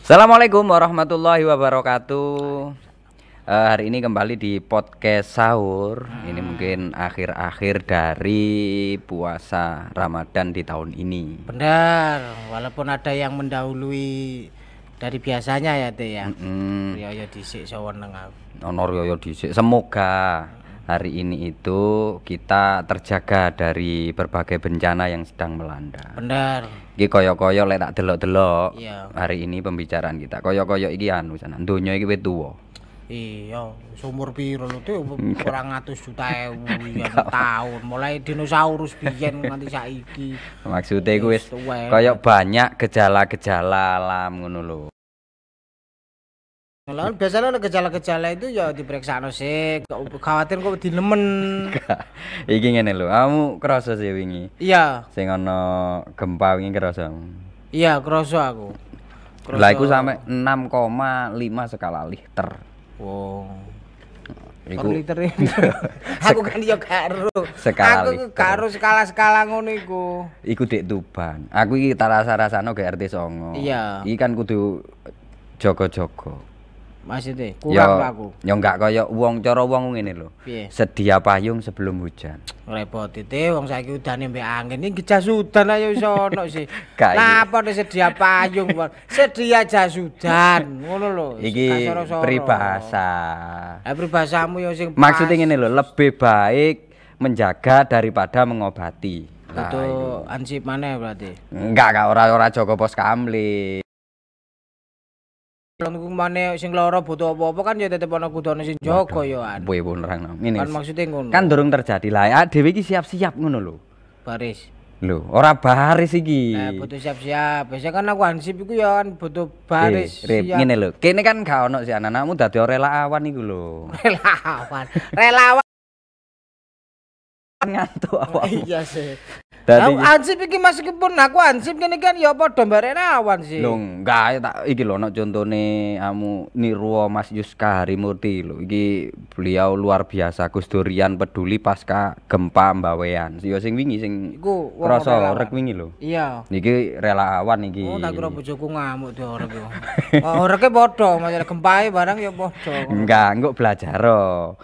Assalamualaikum warahmatullahi wabarakatuh. Hari ini kembali di podcast sahur. Ini mungkin akhir-akhir dari puasa Ramadan di tahun ini. Benar, walaupun ada yang mendahului dari biasanya ya Teh ya. Riyo dhisik saweneng aku. Ono riyo dhisik. Semoga hari ini itu kita terjaga dari berbagai bencana yang sedang melanda. Benar. Iki koyo-koyo lek tak delok-delok. Iya. Hari ini pembicaraan kita koyo-koyo iki anu sanan. Donya iki wis tuwa. Iya, sumur piro lho Teh, 200 juta ya tahun. Mulai dinosaurus biyen nganti saiki. Maksudnya iku wis koyo banyak gejala-gejala alam ngono lho. Lalu biasanya gejala-gejala itu ya diperiksa sih, khawatir kok dinemen. Iki ngene lho, kamu kerasa sih wingi. Iya. Sing ana gempa wingi kerasa. Iya, kerasa aku. Lah iku sampe 6,5 skala Richter. Wow. Iku liter. Aku kan yo karo. Skala aku karo skala-skala ngono iku. Iku Dek Tuban. Aku iki tak rasa-rasano ge RT 9. Iya. Iki kan kudu jaga-jaga. Maksudnya kurang aku. Ya enggak kaya wong cara wong ngene lho. Piye? Sedia payung sebelum hujan. Repot itu wong saiki udane mbek angin iki jas udan ayo iso ono sih. Napa nek sedia payung, sedia jas udan, ngono lho. Iki peribahasa. Peribahasamu yo sing maksudnya ngene lho, lebih baik menjaga daripada mengobati. Butuh ansip maneh berarti. Enggak ora jaga pos kamling. Lan kumane sing lara butuh apa-apa kan ya tetep ana kudune sing jaga ya an. Kowe nerang. Ngene. Kan maksudnya ngono. Kan durung terjadi lah. Dhewe iki siap-siap ngono lho. Baris. Lho, ora baris iki. Butuh siap-siap. Biasa kan aku hansip iku ya kan butuh baris. Ngene lho. Kene kan gak ono sih anak-anakmu dadi relawan iku lho. Relawan. Ngantuk awakmu. Iya sih. Dadi ansip iki meskipun aku ansip kene kan ya padha mbare relawan sih. Lho, enggak tak iki lho ono contone amu niru Mas Yuska Harimurti lho. Iki beliau luar biasa Gus Durian peduli pasca gempa Mbawean. Ya sing wingi sing krasa orek wingi lho. Iya. Niki relawan iki. Oh, tak kira bojoku ngamuk di orek yo. Oreke padha, masalah gempae barang ya padha. Enggak, engko belajar.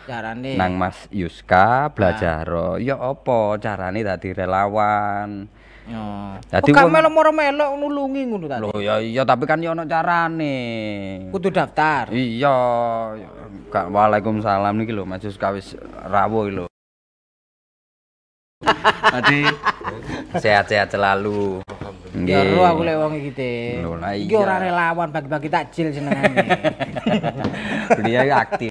Carane. Nang Mas Yuska belajar. Ya apa carane dadi relawan? Oh. Dadi wong melo-melo nulungi ngono ta. Lho ya iya tapi kan ya ono carane. Kudu daftar. Iya. Waalaikumsalam niki lho Mas Yuska wis rawuh iki lho. Tadi sehat-sehat selalu. Nggih. Ya aku lek wong iki te. Iki ora relawan bagi-bagi takjil senengane. Beliau aktif.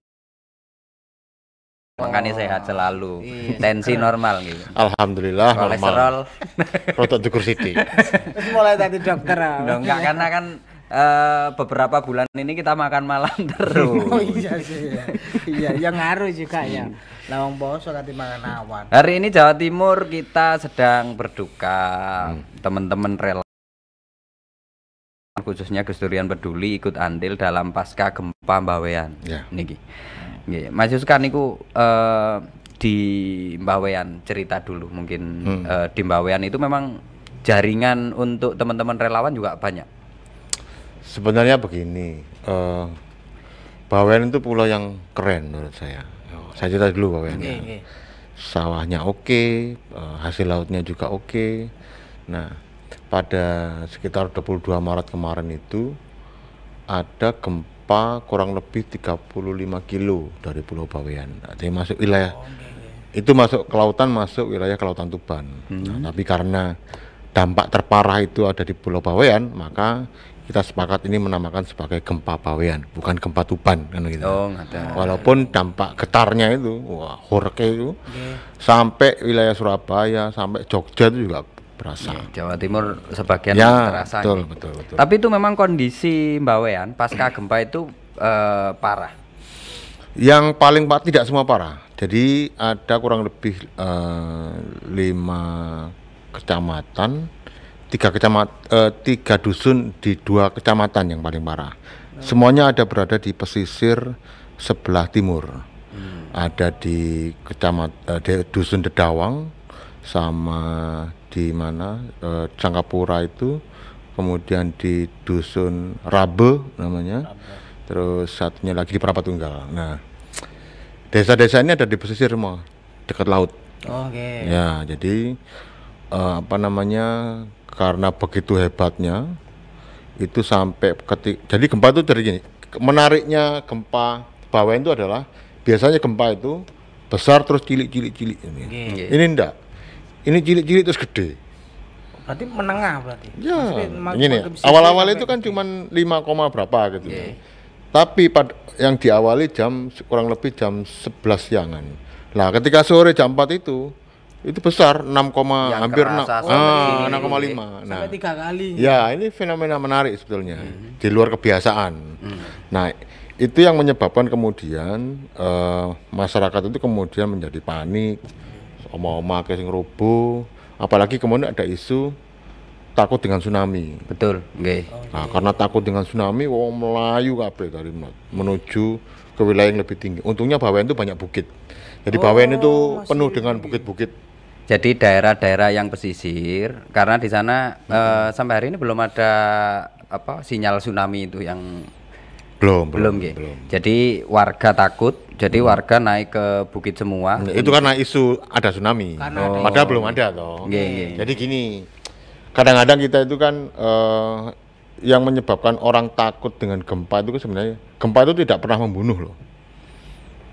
Makanya sehat selalu. Tensi normal gitu. Alhamdulillah kolesterol rotok dukur sithik. Wis mulai tadi dokter. Enggak karena kan beberapa bulan ini kita makan malam terus. Oh iya sih. Iya, yang ngaruh juga ya. Lah wong poso kate mangan awan. Hari ini Jawa Timur kita sedang berduka. Teman-teman relawan khususnya Gus Durian Peduli ikut andil dalam pasca gempa Mbawean. Ya. Niki. Nggih, Mas Yuska niku di Mbawean cerita dulu mungkin di Mbawean itu memang jaringan untuk teman-teman relawan juga banyak. Sebenarnya begini, Bawean itu pulau yang keren menurut saya. Saya cerita dulu Bawean. Sawahnya oke, hasil lautnya juga oke. Nah, pada sekitar 22 Maret kemarin itu ada gempa kurang lebih 35 kilo dari Pulau Bawean. Jadi masuk wilayah itu masuk ke lautan, masuk wilayah kelautan Tuban. Nah, tapi karena dampak terparah itu ada di Pulau Bawean, maka kita sepakat ini menamakan sebagai gempa Bawean, bukan gempa Tuban kan gitu. Oh, ada. Walaupun dampak getarnya itu, wah, horke itu sampai wilayah Surabaya, sampai Jogja itu juga berasa. Jawa Timur sebagian ya, terasa. Betul. Tapi itu memang kondisi Mbawean pasca gempa itu parah. Yang paling tidak semua parah. Jadi ada kurang lebih 5 kecamatan, 3 dusun di 2 kecamatan yang paling parah. Semuanya ada berada di pesisir sebelah timur. Ada di dusun Dedawang sama di mana Cangkapura itu kemudian di dusun Rabe namanya, terus satunya lagi di Prapatunggal. Nah, desa-desa ini ada di pesisir semua, dekat laut. Oke. Ya, jadi karena begitu hebatnya itu sampai jadi gempa itu dari gini. Menariknya gempa Bawen itu adalah biasanya gempa itu besar terus cilik-cilik ini. Ini enggak. Ini cilik-cilik terus gede. Berarti menengah berarti. Ya, ini awal-awal itu kan cuman 5, berapa gitu. Tapi yang diawali kurang lebih jam 11 siangan. Nah, ketika sore jam 4 itu besar 6, hampir 6,5. Nah, sampai 3 kali. Ya, ini fenomena menarik sebetulnya di luar kebiasaan. Nah, itu yang menyebabkan kemudian masyarakat itu kemudian menjadi panik, oma-oma sing rubuh, apalagi kemudian ada isu takut dengan tsunami. Betul, nggih. Nah, karena takut dengan tsunami, wong melayu kabeh dari menuju ke wilayah yang lebih tinggi. Untungnya Bawen itu banyak bukit. Jadi Bawen itu penuh dengan bukit-bukit. Jadi daerah-daerah yang pesisir, karena di sana sampai hari ini belum ada sinyal tsunami itu yang belum. Jadi warga takut, jadi warga naik ke bukit semua. Itu karena isu ada tsunami. Padahal belum ada toh. Jadi gini, kadang-kadang kita itu kan yang menyebabkan orang takut dengan gempa itu sebenarnya gempa itu tidak pernah membunuh loh.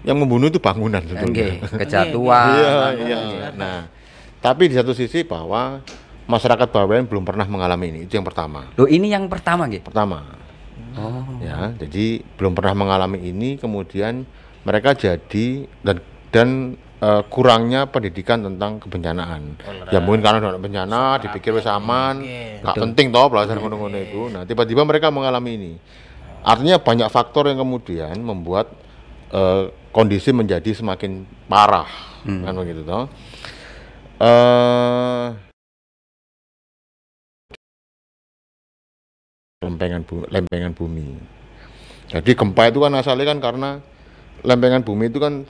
Yang membunuh itu bangunan sebetulnya. Kejatuhan. Iya. Nah, tapi di satu sisi bahwa masyarakat Bawen belum pernah mengalami ini, itu yang pertama. Loh, ini yang pertama gitu? Pertama. Ya, jadi belum pernah mengalami ini, kemudian mereka jadi dan kurangnya pendidikan tentang kebencanaan. Ya mungkin karena ada bencana dipikir wis aman, nggak penting toh belajar ngono-ngono itu. Nah, tiba-tiba mereka mengalami ini. Artinya banyak faktor yang kemudian membuat kondisi menjadi semakin parah, kan begitu toh. Lempengan bumi. Jadi gempa itu kan asalnya kan karena lempengan bumi itu kan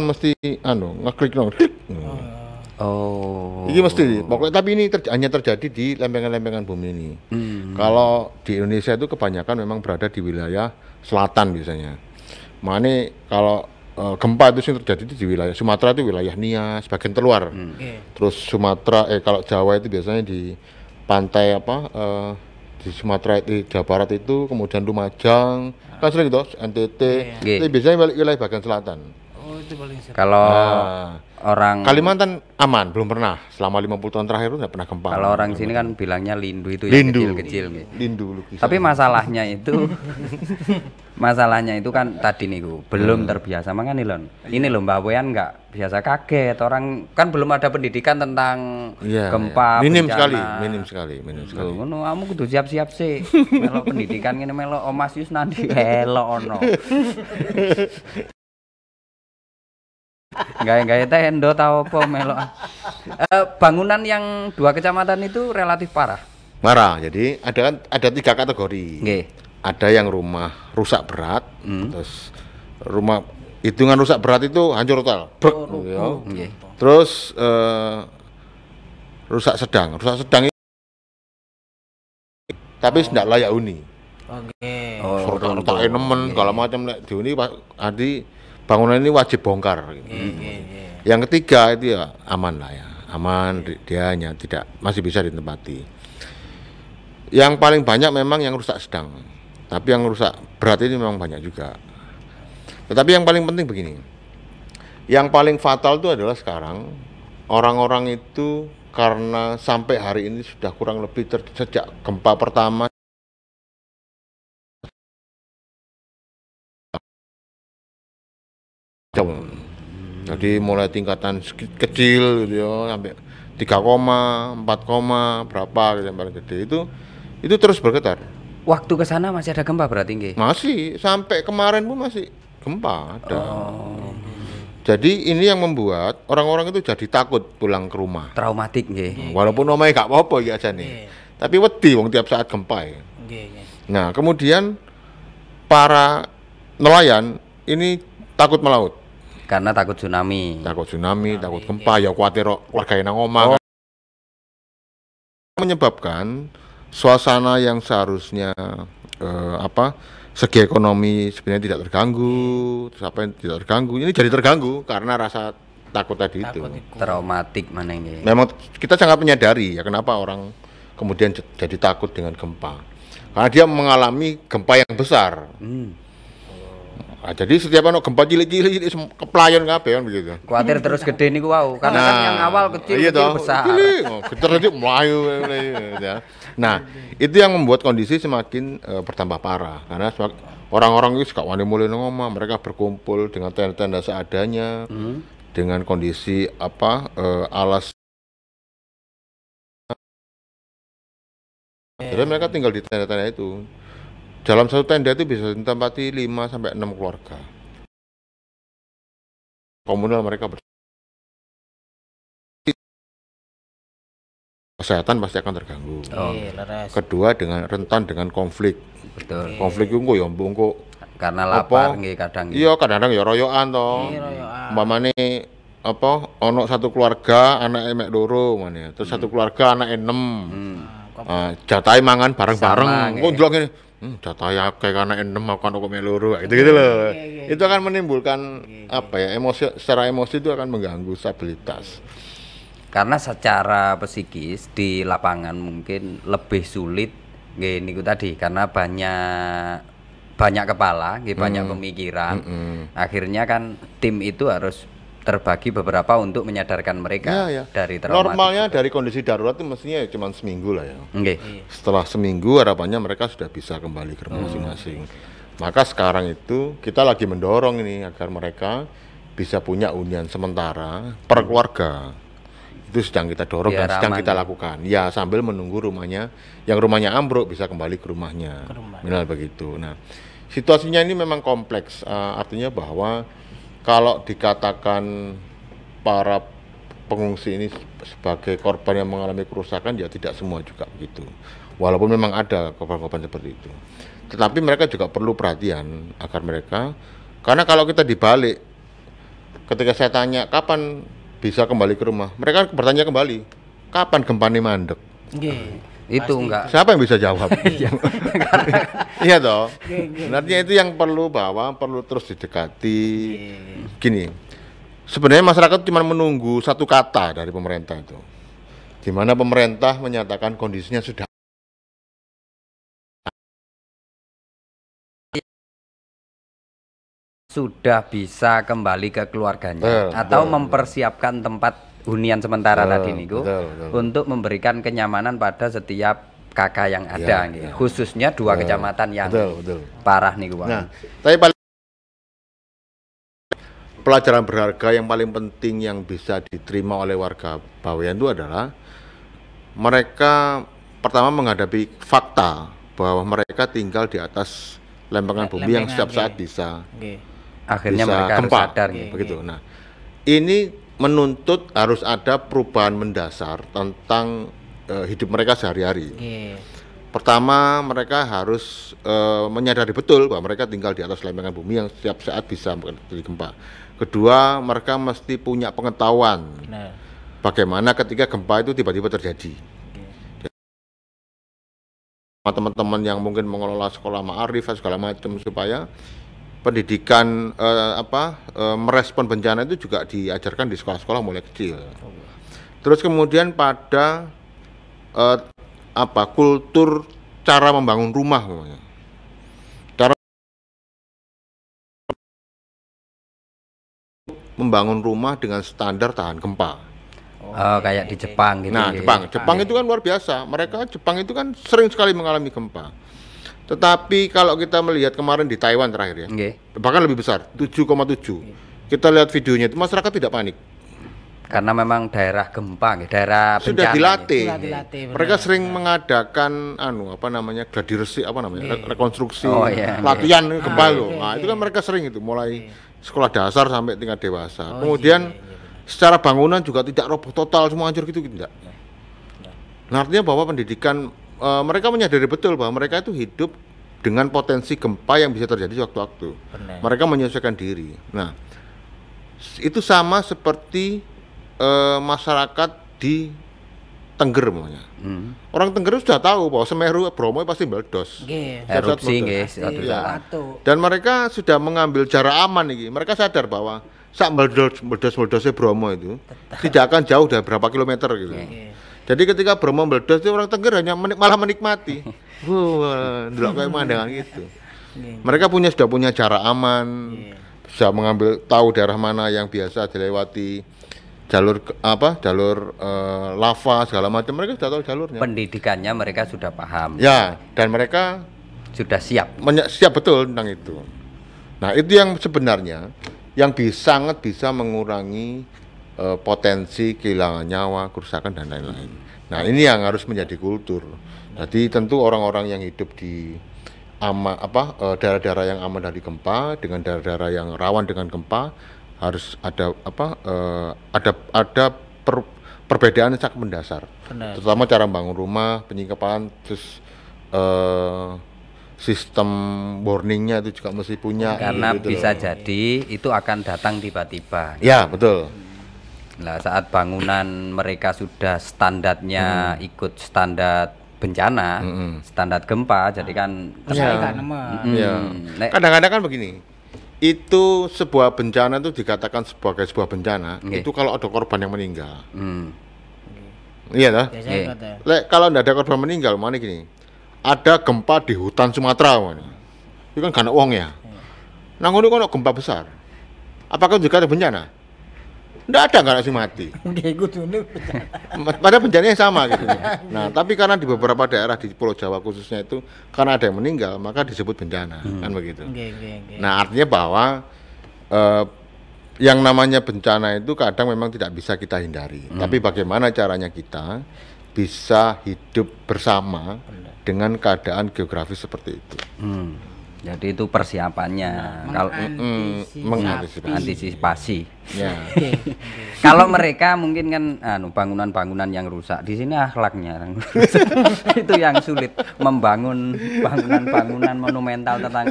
mesti ngeklik dong. Oh. Ini mesti pokoknya, tapi ini hanya terjadi di lempengan-lempengan bumi ini. Kalau di Indonesia itu kebanyakan memang berada di wilayah selatan biasanya. Makanya kalau gempa itu yang terjadi di wilayah Sumatera itu wilayah Nias, bagian terluar. Terus Sumatera kalau Jawa itu biasanya di pantai di Sumatera, di Jawa Barat itu, kemudian Lumajang, kan sering itu NTT. Itu biasanya wilayah bagian selatan. Itu paling sering. Kalau orang Kalimantan aman, belum pernah. Selama 50 tahun terakhir itu nggak pernah gempa. Kalau orang sini kan bilangnya lindu itu lindu. yang kecil-kecil. Lindu. Tapi masalahnya itu kan tadi niku belum terbiasa. Makanya lon. Ini lho Mbak Wean nggak biasa kaget. Orang kan belum ada pendidikan tentang gempa, minim bencana. sekali. Ngono, kamu kudu siap-siap sih. Melok pendidikan ngene melok Mas Yus nanti elok ono. Gaya tendo tau apa melok. Bangunan yang 2 kecamatan itu relatif parah. Jadi ada 3 kategori. Ada yang rumah rusak berat, terus rumah hitungan rusak berat itu hancur total. Terus rusak sedang itu tapi tidak layak huni. Retak nemen segala macam dihuni bangunan ini wajib bongkar. Yang ketiga itu ya aman lah ya, aman, dia hanya masih bisa ditempati. Yang paling banyak memang yang rusak sedang, tapi yang rusak berat ini memang banyak juga. Tetapi yang paling penting begini, yang paling fatal itu adalah sekarang orang-orang itu karena sampai hari ini sudah kurang lebih sejak gempa pertama jadi mulai tingkatan kecil gitu ya, sampai 3, 4, berapa gitu yang paling gede itu terus bergetar. Waktu ke sana masih ada gempa berarti nggih? Masih, sampai kemarin pun masih gempa ada. Jadi ini yang membuat orang-orang itu jadi takut pulang ke rumah. Traumatik nggih. Walaupun omahe gak apa-apa iki ajane. Tapi wedi wong tiap saat gempa ya. Nah, kemudian para nelayan ini takut melaut. Karena takut tsunami. Takut gempa, ya kuwatir keluargane nang omah. menyebabkan suasana yang seharusnya segi ekonomi sebenarnya tidak terganggu, terus apa yang tidak terganggu, ini jadi terganggu karena rasa takut tadi itu. Traumatik mana ini? Memang kita sangat menyadari ya kenapa orang kemudian jadi takut dengan gempa. Karena dia mengalami gempa yang besar. Nah, jadi setiap ono gempa cilik-cilik keplayon kabeh kan begitu. Kuatir terus gede niku wau, karena kan yang awal kecil besar. Terus melayu ya. Nah, itu yang membuat kondisi semakin bertambah parah karena orang-orang itu suka wani mulai ngomong, mereka berkumpul dengan tenda-tenda seadanya. Dengan kondisi alas. Jadi mereka tinggal di tenda-tenda itu. Dalam satu tenda itu bisa ditempati 5 sampai 6 keluarga. Komunal mereka kesehatan pasti akan terganggu. Kedua dengan rentan dengan konflik. Betul. Konflik itu ya mbungku karena lapar nggih kadang. Iya, kadang-kadang ya royokan to. Umpamane ono satu keluarga anake mek loro ngene. Terus satu keluarga anake 6. Jatahe mangan bareng-bareng. Engko ndelok ngene. Jatahe akeh anake 6 aku kok mek loro. Gitu loh. Itu akan menimbulkan emosi, secara emosi itu akan mengganggu stabilitas. Karena secara psikis di lapangan mungkin lebih sulit nggih niku tadi karena banyak kepala, banyak pemikiran. Akhirnya kan tim itu harus terbagi beberapa untuk menyadarkan mereka dari trauma. Normalnya dari kondisi darurat itu mestinya cuma seminggu lah ya. Setelah seminggu harapannya mereka sudah bisa kembali ke rumah masing-masing. Maka sekarang itu kita lagi mendorong ini agar mereka bisa punya hunian sementara per keluarga. Itu sedang kita dorong dan sedang kita lakukan. Ya sambil menunggu rumahnya, yang rumahnya ambruk bisa kembali ke rumahnya. Minimal begitu. Nah, situasinya ini memang kompleks, artinya bahwa kalau dikatakan para pengungsi ini sebagai korban yang mengalami kerusakan, ya tidak semua juga begitu. Walaupun memang ada korban-korban seperti itu. Tetapi mereka juga perlu perhatian agar mereka, karena kalau kita dibalik, ketika saya tanya kapan bisa kembali ke rumah, mereka bertanya kembali, kapan gempa ini mandek? Itu pasti. Enggak. Siapa yang bisa jawab? Iya toh. Artinya itu yang perlu terus didekati. Gini, sebenarnya masyarakat cuma menunggu satu kata dari pemerintah itu, di mana pemerintah menyatakan kondisinya sudah bisa kembali ke keluarganya atau mempersiapkan tempat hunian sementara tadi niku untuk memberikan kenyamanan pada setiap kakak yang ada khususnya 2 kecamatan yang parah niku. Nah, tapi pelajaran berharga yang paling penting yang bisa diterima oleh warga Bawean itu adalah mereka pertama menghadapi fakta bahwa mereka tinggal di atas lempengan bumi yang setiap saat bisa akhirnya mereka gempa, harus sadar begitu. Nah, ini menuntut harus ada perubahan mendasar tentang hidup mereka sehari-hari. Pertama, mereka harus menyadari betul bahwa mereka tinggal di atas lempengan bumi yang setiap saat bisa terjadi gempa. Kedua, mereka mesti punya pengetahuan bagaimana ketika gempa itu tiba-tiba terjadi. Teman-teman yang mungkin mengelola sekolah ma'arif segala macam supaya pendidikan merespon bencana itu juga diajarkan di sekolah-sekolah mulai kecil. Terus kemudian pada kultur cara membangun rumah, cara membangun rumah dengan standar tahan gempa. Kayak di Jepang gitu. Nah, Jepang itu kan luar biasa. Jepang itu kan sering sekali mengalami gempa. Tetapi kalau kita melihat kemarin di Taiwan terakhir ya, bahkan lebih besar, 7,7. Kita lihat videonya itu masyarakat tidak panik. Karena memang daerah gempa, daerah bencana. Sudah dilatih. Mereka sering mengadakan gladi resik, rekonstruksi, latihan gempa loh. Nah, itu kan mereka sering itu mulai sekolah dasar sampai tingkat dewasa. Kemudian secara bangunan juga tidak roboh total semua hancur gitu tidak. Nah, artinya bahwa pendidikan mereka menyadari betul bahwa mereka itu hidup dengan potensi gempa yang bisa terjadi sewaktu-waktu. Mereka menyesuaikan diri. Nah, itu sama seperti masyarakat di Tengger namanya. Orang Tengger sudah tahu bahwa Semeru Bromo pasti meledos. Erupsi nggih, dan mereka sudah mengambil jarak aman nih. Mereka sadar bahwa saat meledos-meledosnya Bromo itu tidak akan jauh dari berapa kilometer gitu. Jadi ketika Bromo meledos itu orang Tengger hanya malah menikmati. Ndelok kayak pemandangan gitu. Mereka sudah punya jarak aman, bisa mengambil tahu daerah mana yang biasa dilewati, jalur lava segala macam, mereka sudah tahu jalurnya. Pendidikannya mereka sudah paham. Ya, dan mereka sudah siap. Siap betul tentang itu. Nah, itu yang sebenarnya yang sangat bisa mengurangi potensi kehilangan nyawa, kerusakan dan lain-lain. Nah, ini yang harus menjadi kultur. Jadi tentu orang-orang yang hidup di daerah-daerah yang aman dari gempa dengan daerah-daerah yang rawan dengan gempa harus ada perbedaan yang sangat mendasar. Terutama cara membangun rumah, penyikapan, terus sistem warningnya itu juga mesti punya. Karena gitu bisa jadi itu akan datang tiba-tiba. Ya, betul. Nah, saat bangunan mereka sudah standarnya ikut standar bencana, standar gempa, jadi kan kadang-kadang kan begini, itu sebuah bencana itu dikatakan sebagai sebuah bencana, itu kalau ada korban yang meninggal. Iya toh? Kalau tidak ada korban meninggal, mana gini, ada gempa di hutan Sumatera, itu kan gak ada uang ya. Nah, ngono kan gempa besar, apakah juga ada bencana? Nggak ada, nggak langsung mati. Pada bencananya sama gitu. Nah, tapi karena di beberapa daerah di Pulau Jawa khususnya itu karena ada yang meninggal, maka disebut bencana, kan begitu. Nah, artinya bahwa yang namanya bencana itu kadang memang tidak bisa kita hindari. Tapi bagaimana caranya kita bisa hidup bersama dengan keadaan geografis seperti itu. Jadi itu persiapannya, kalau mengantisipasi. Ya. Kalau mereka mungkin kan bangunan-bangunan yang rusak, di sini akhlaknya itu yang sulit, membangun bangunan-bangunan monumental tentang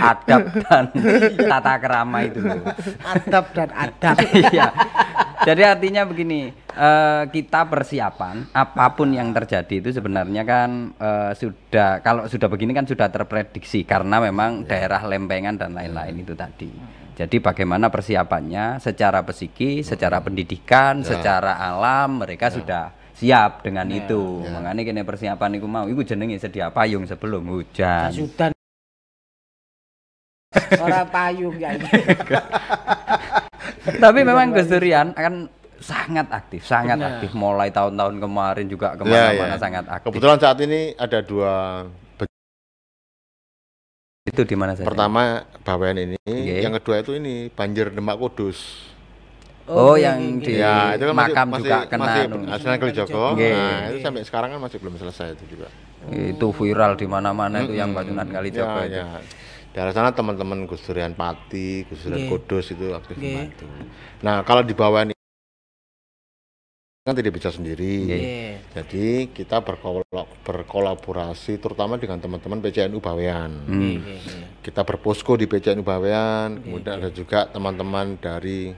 adab dan tata kerama itu loh. Adab dan adab. Iya. Jadi artinya begini, kita persiapan apapun yang terjadi itu sebenarnya kan kalau sudah begini kan sudah terprediksi karena memang daerah lempengan dan lain-lain itu tadi. Jadi bagaimana persiapannya secara psikis, secara pendidikan, secara alam mereka sudah siap dengan itu. Makanya kene persiapan iku mau, iku jenenge sedia payung sebelum hujan. Sudah. Ora payung ya. Tapi memang Gus Durian akan sangat aktif mulai tahun-tahun kemarin juga kemana-mana sangat aktif. Kebetulan saat ini ada 2 itu di mana saja? Pertama Bawean ini, yang kedua itu ini banjir Demak Kudus. Oh, yang di itu kan makam juga kena Sunan Kalijogo. Nah, itu sampai sekarang kan masih belum selesai itu juga. Itu viral di mana-mana itu yang Sunan Kalijogo. Ya. Dari sana teman-teman Gus Durian Pati, Gus Durian Kudus itu aktif membantu. Nah, kalau di Bawean kan tidak bisa sendiri. Jadi kita berkolaborasi terutama dengan teman-teman PCNU Bawean. Kita berposko di PCNU Bawean, kemudian ada juga teman-teman dari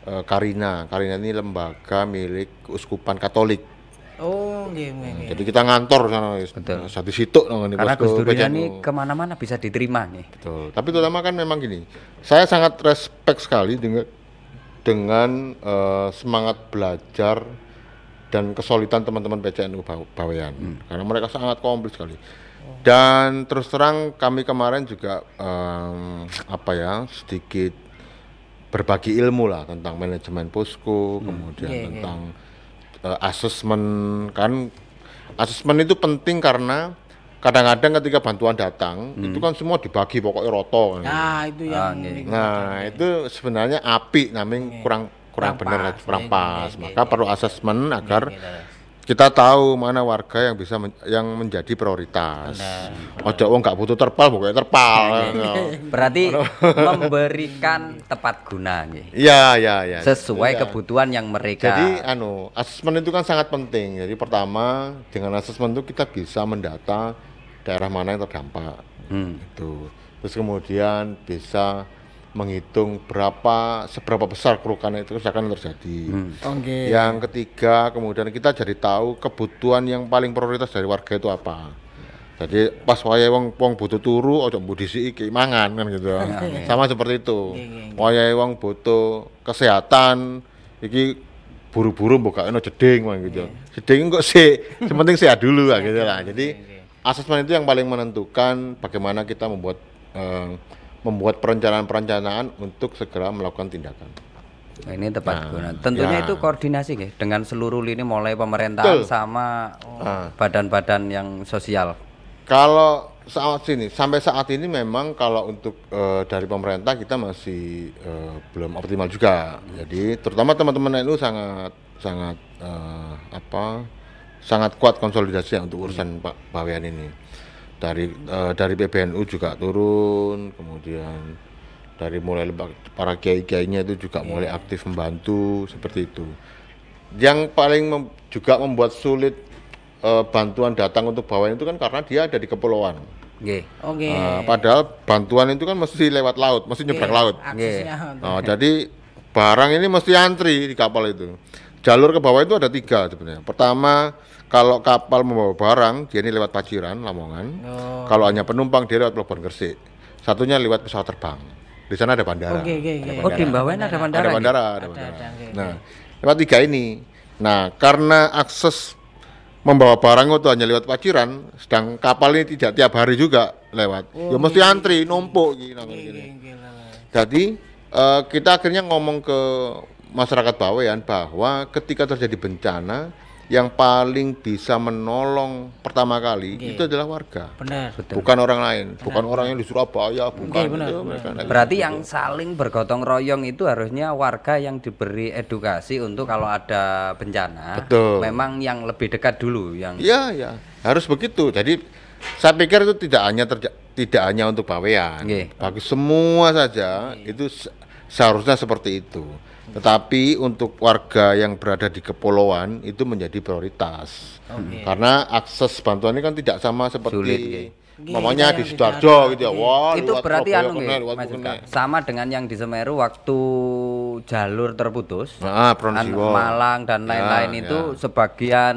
Karina. Karina ini lembaga milik Keuskupan Katolik. Oh, nggih. Jadi kita ngantor sana satu situ karena Gus Durian ini kemana-mana bisa diterima nih. Betul. Tapi terutama kan memang gini, saya sangat respect sekali dengan semangat belajar dan kesulitan teman-teman PCNU Bawean, karena mereka sangat komplit sekali. Dan terus terang kami kemarin juga sedikit berbagi ilmu lah tentang manajemen posko, kemudian tentang asesmen. Kan asesmen itu penting karena kadang-kadang ketika bantuan datang itu kan semua dibagi pokoknya roto. Nah, itu yang itu sebenarnya apik namanya kurang benar, kurang pas. Maka perlu asesmen agar kita tahu mana warga yang bisa yang menjadi prioritas. Ojo wong gak butuh terpal, pokoknya terpal. Berarti memberikan tepat guna nggih. Iya. Sesuai kebutuhan yang mereka. Jadi asesmen itu kan sangat penting. Jadi pertama dengan asesmen itu kita bisa mendata daerah mana yang terdampak. Itu. Terus kemudian bisa menghitung seberapa besar kerusakan terjadi. Okay. Yang ketiga, kemudian kita jadi tahu kebutuhan yang paling prioritas dari warga itu apa. Jadi pas wayahe wong butuh turu aja mbok dhisiki mangan kan gitu. Sama seperti itu. Wayahe wong butuh kesehatan iki buru-buru mbokane jeding gitu. Jeding kok sih, sepenting sehat dulu gitu lah. Jadi asesmen itu yang paling menentukan bagaimana kita membuat perencanaan-perencanaan untuk segera melakukan tindakan. Nah, ini tepat guna. Tentunya itu koordinasi ya dengan seluruh lini mulai pemerintahan sama badan-badan yang sosial. Kalau sampai saat ini memang kalau untuk dari pemerintah kita masih belum optimal juga. Jadi terutama teman-teman NU sangat kuat konsolidasi untuk urusan Bawean ini. Dari PBNU juga turun, kemudian dari mulai para kiai-kiainya itu juga mulai aktif membantu seperti itu. Yang paling juga membuat sulit bantuan datang untuk Bawean itu kan karena dia ada di kepulauan. Padahal bantuan itu kan mesti lewat laut, mesti nyebrang laut. Jadi barang ini mesti antri di kapal itu. Jalur ke bawah itu ada 3 sebenarnya. Pertama, kalau kapal membawa barang, dia ini lewat Paciran, Lamongan. Kalau hanya penumpang, dia lewat Pelabuhan Gresik. Satunya lewat pesawat terbang. Di sana ada bandara. Di Bawean ada bandara. Ada bandara. Nah, lewat 3 ini. Nah, karena akses membawa barang itu hanya lewat Paciran, sedang kapal ini tidak tiap hari juga lewat. Ya mesti antri, numpuk gitu. Jadi kita akhirnya ngomong ke masyarakat Bawean bahwa ketika terjadi bencana yang paling bisa menolong pertama kali itu adalah warga. Benar. Bukan orang lain, bukan orang yang di Surabaya, bukan. Berarti yang saling bergotong royong itu harusnya warga yang diberi edukasi untuk kalau ada bencana. Betul. Memang yang lebih dekat dulu yang. Iya, harus begitu. Jadi saya pikir itu tidak hanya untuk Bawean, bagi semua saja itu seharusnya seperti itu. Tetapi untuk warga yang berada di kepulauan itu menjadi prioritas. Karena akses bantuan ini kan tidak sama seperti mamanya di Sidoarjo gitu ya. Wah, itu berarti sama dengan yang di Semeru waktu jalur terputus. Malang dan lain-lain itu sebagian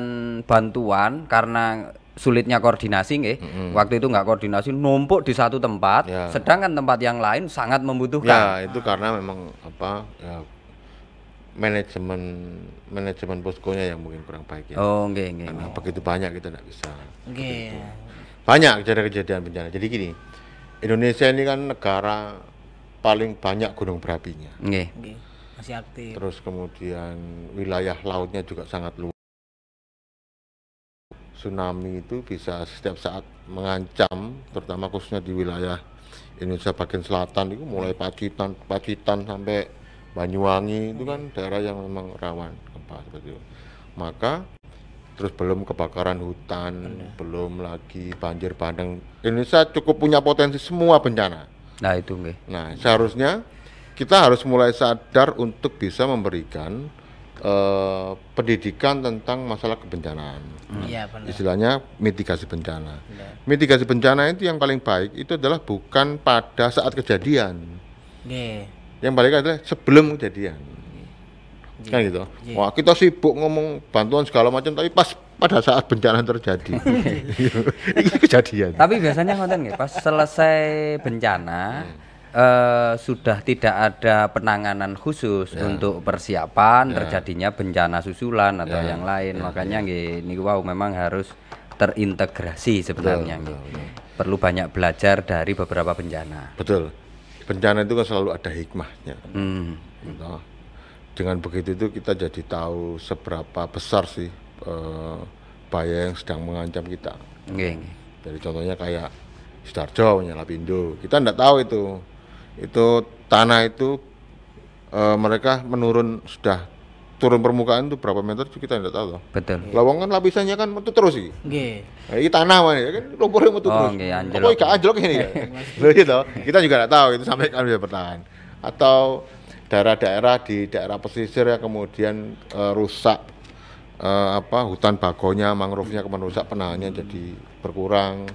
bantuan karena sulitnya koordinasi waktu itu nggak koordinasi numpuk di satu tempat, sedangkan tempat yang lain sangat membutuhkan. Itu karena memang manajemen poskonya yang mungkin kurang baik ya. Karena begitu banyak kita tidak bisa. Banyak kejadian bencana. Jadi gini, Indonesia ini kan negara paling banyak gunung berapinya. Masih aktif. Terus kemudian wilayah lautnya juga sangat luas. Tsunami itu bisa setiap saat mengancam, terutama khususnya di wilayah Indonesia bagian selatan itu mulai Pacitan sampai Banyuwangi itu kan daerah yang memang rawan gempa seperti itu. Maka terus belum kebakaran hutan, belum lagi banjir bandang. Indonesia cukup punya potensi semua bencana. Nah, seharusnya kita harus mulai sadar untuk bisa memberikan pendidikan tentang masalah kebencanaan. Istilahnya mitigasi bencana. Mitigasi bencana itu yang paling baik itu adalah bukan pada saat kejadian. Yang paling adalah sebelum kejadian. Kan gitu. Wah, kita sibuk ngomong bantuan segala macam tapi pas pada saat bencana terjadi. Ini kejadian. Tapi biasanya ngoten nggih, pas selesai bencana sudah tidak ada penanganan khusus untuk persiapan terjadinya bencana susulan atau yang lain. Makanya nggih niku memang harus terintegrasi sebenarnya nggih. Perlu banyak belajar dari beberapa bencana. Betul. Bencana itu kan selalu ada hikmahnya. Dengan begitu itu kita jadi tahu seberapa besar sih bahaya yang sedang mengancam kita. Jadi contohnya kayak Sidoarjo, Lapindo, kita tidak tahu itu tanah itu mereka sudah turun permukaan itu berapa meter itu kita tidak tahu. Betul. Lawang kan lapisannya kan metu terus sih. Ini tanah ya kan lumpurnya metu terus. Kok gak anjlok ini ya. Gitu. Kita juga tidak tahu itu sampai kan bisa bertahan. Atau daerah-daerah di daerah pesisir yang kemudian rusak hutan bagonya, mangrove-nya kemudian rusak, penahannya jadi berkurang.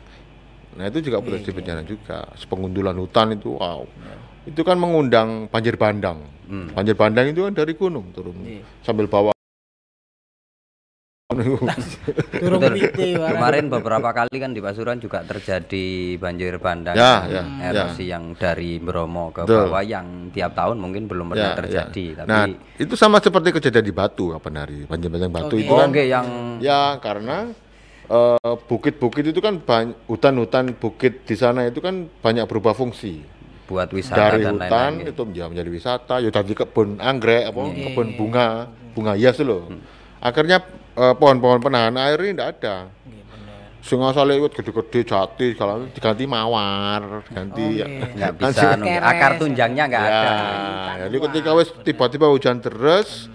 Nah itu juga potensi bencana juga. Pengundulan hutan itu itu kan mengundang banjir bandang. Banjir bandang itu kan dari gunung turun sambil bawa. Kemarin beberapa kali kan di Pasuruan juga terjadi banjir bandang, erosi yang dari Bromo ke bawah yang tiap tahun mungkin belum pernah terjadi. Tapi nah itu sama seperti kejadian di Batu apa dari banjir bandang Batu itu kan yang karena bukit-bukit itu kan hutan-hutan bukit di sana itu kan banyak berubah fungsi buat wisata dari dan hutan lain-lain, itu menjadi wisata, ya tadi kebun anggrek kebun bunga hias loh. Akhirnya pohon-pohon penahan air ini tidak ada. Sing asale ikut gede-gede jati segala diganti mawar, ganti nggak bisa akar tunjangnya nggak ada. Jadi ketika wis tiba-tiba hujan deras,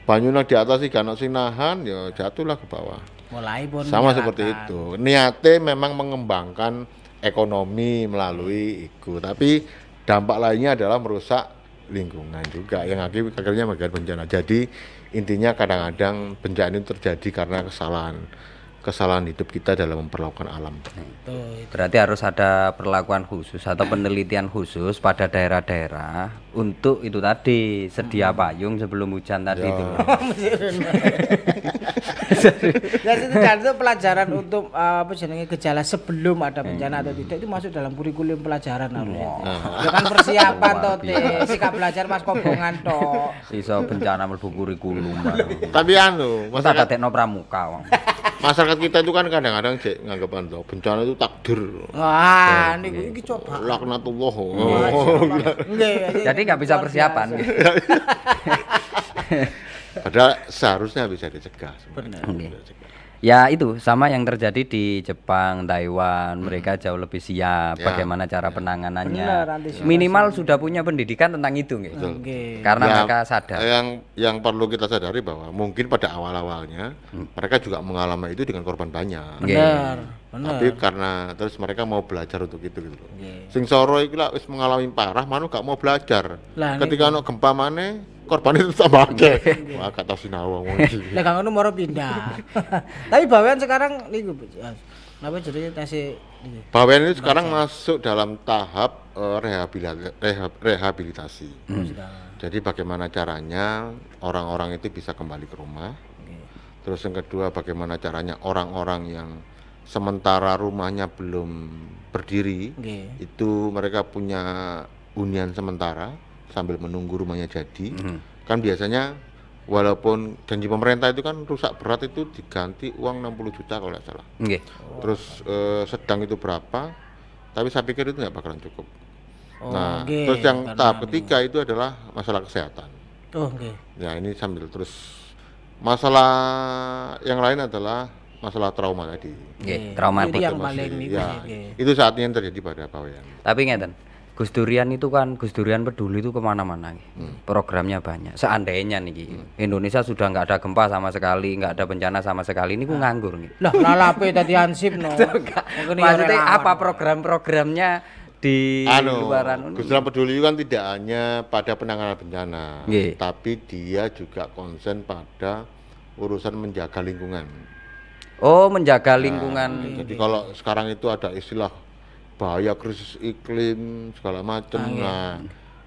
banyunya di atas gak ono sing nahan, ya jatuhlah ke bawah. Mulai pun sama seperti itu. Niatnya memang mengembangkan ekonomi melalui itu, tapi dampak lainnya adalah merusak lingkungan juga yang akhirnya mengakibatkan bencana. Jadi intinya kadang-kadang bencana itu terjadi karena kesalahan hidup kita dalam memperlakukan alam. Berarti harus ada perlakuan khusus atau penelitian khusus pada daerah-daerah untuk itu tadi sedia payung sebelum hujan tadi itu. Ya itu pelajaran untuk gejala sebelum ada bencana atau tidak itu masuk dalam kurikulum pelajaran harusnya. Ya kan persiapan toh sikap belajar Mas Kobongan toh. Iso bencana mlebu kurikulum. Tapi masyarakat tekno pramuka. Masyarakat kita itu kan kadang-kadang nganggap bencana itu takdir. Wah, ini coba. Laknatullah. Jadi nggak bisa persiapan. Padahal seharusnya bisa dicegah. Benar. Ya itu sama yang terjadi di Jepang, Taiwan, mereka jauh lebih siap bagaimana cara penanganannya. Minimal sudah punya pendidikan tentang itu, karena mereka sadar. Yang perlu kita sadari bahwa mungkin pada awal-awalnya mereka juga mengalami itu dengan korban banyak. Benar. Tapi karena terus mereka mau belajar untuk itu gitu. Sing soro iki lak wis mengalami parah, manu gak mau belajar. Ketika ono gempa maneh korban itu tambah akeh. Wah, gak tau sinau wong iki. Lah kang ngono moro pindah. Tapi Bawean sekarang niku napa jenenge tasih Bawean itu sekarang masuk dalam tahap rehabilitasi. Jadi bagaimana caranya orang-orang itu bisa kembali ke rumah. Terus yang kedua bagaimana caranya orang-orang yang sementara rumahnya belum berdiri, itu mereka punya hunian sementara sambil menunggu rumahnya jadi. Kan biasanya walaupun janji pemerintah itu kan rusak berat itu diganti uang 60 juta kalau nggak salah. Terus sedang itu berapa, tapi saya pikir itu nggak bakalan cukup. Terus yang tahap ketiga itu adalah masalah kesehatan. Ya ini sambil terus masalah yang lain adalah masalah trauma tadi. Traumatik. Itu yang paling itu saatnya yang terjadi pada Bawean. Tapi ngeten, Gus Durian itu kan Gus Durian peduli itu kemana-mana. Programnya banyak. Seandainya nih Indonesia sudah nggak ada gempa sama sekali, nggak ada bencana sama sekali, ini ku nganggur nih. Lah lalape tadi hansip no. Maksudnya apa program-programnya di luaran? Gus Durian peduli kan tidak hanya pada penanganan bencana, tapi dia juga konsen pada urusan menjaga lingkungan. Oh, menjaga lingkungan. Jadi kalau sekarang itu ada istilah bahaya krisis iklim segala macam.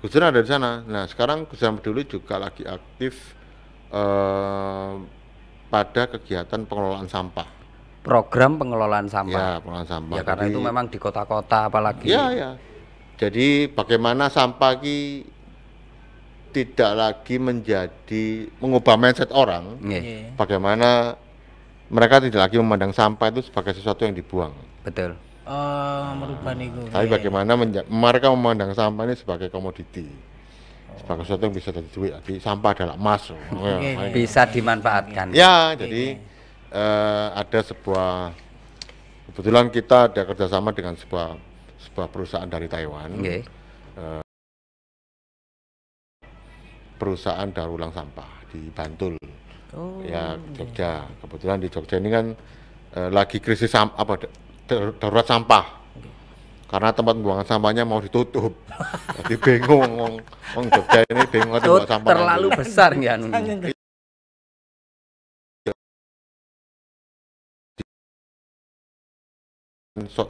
Gus Durian ada di sana. Nah, sekarang Gus Durian peduli juga lagi aktif pada kegiatan pengelolaan sampah. Program pengelolaan sampah. Ya, pengelolaan sampah. Ya, karena itu memang di kota-kota apalagi. Ya. Jadi bagaimana sampah ini tidak lagi menjadi mengubah mindset orang. Bagaimana mereka tidak lagi memandang sampah itu sebagai sesuatu yang dibuang. Betul. Merubah niku. Tapi bagaimana mereka memandang sampah ini sebagai komoditi. Sebagai sesuatu yang bisa jadi duit. Jadi sampah adalah emas. Bisa dimanfaatkan. Ya, jadi ada sebuah, kebetulan kita ada kerjasama dengan sebuah perusahaan dari Taiwan. Perusahaan daur ulang sampah di Bantul. Ya, Jogja. Kebetulan di Jogja ini kan lagi krisis darurat sampah. Karena tempat pembuangan sampahnya mau ditutup. Jadi bingung wong Jogja ini bingung buat sampah. Terlalu besar nggak anu.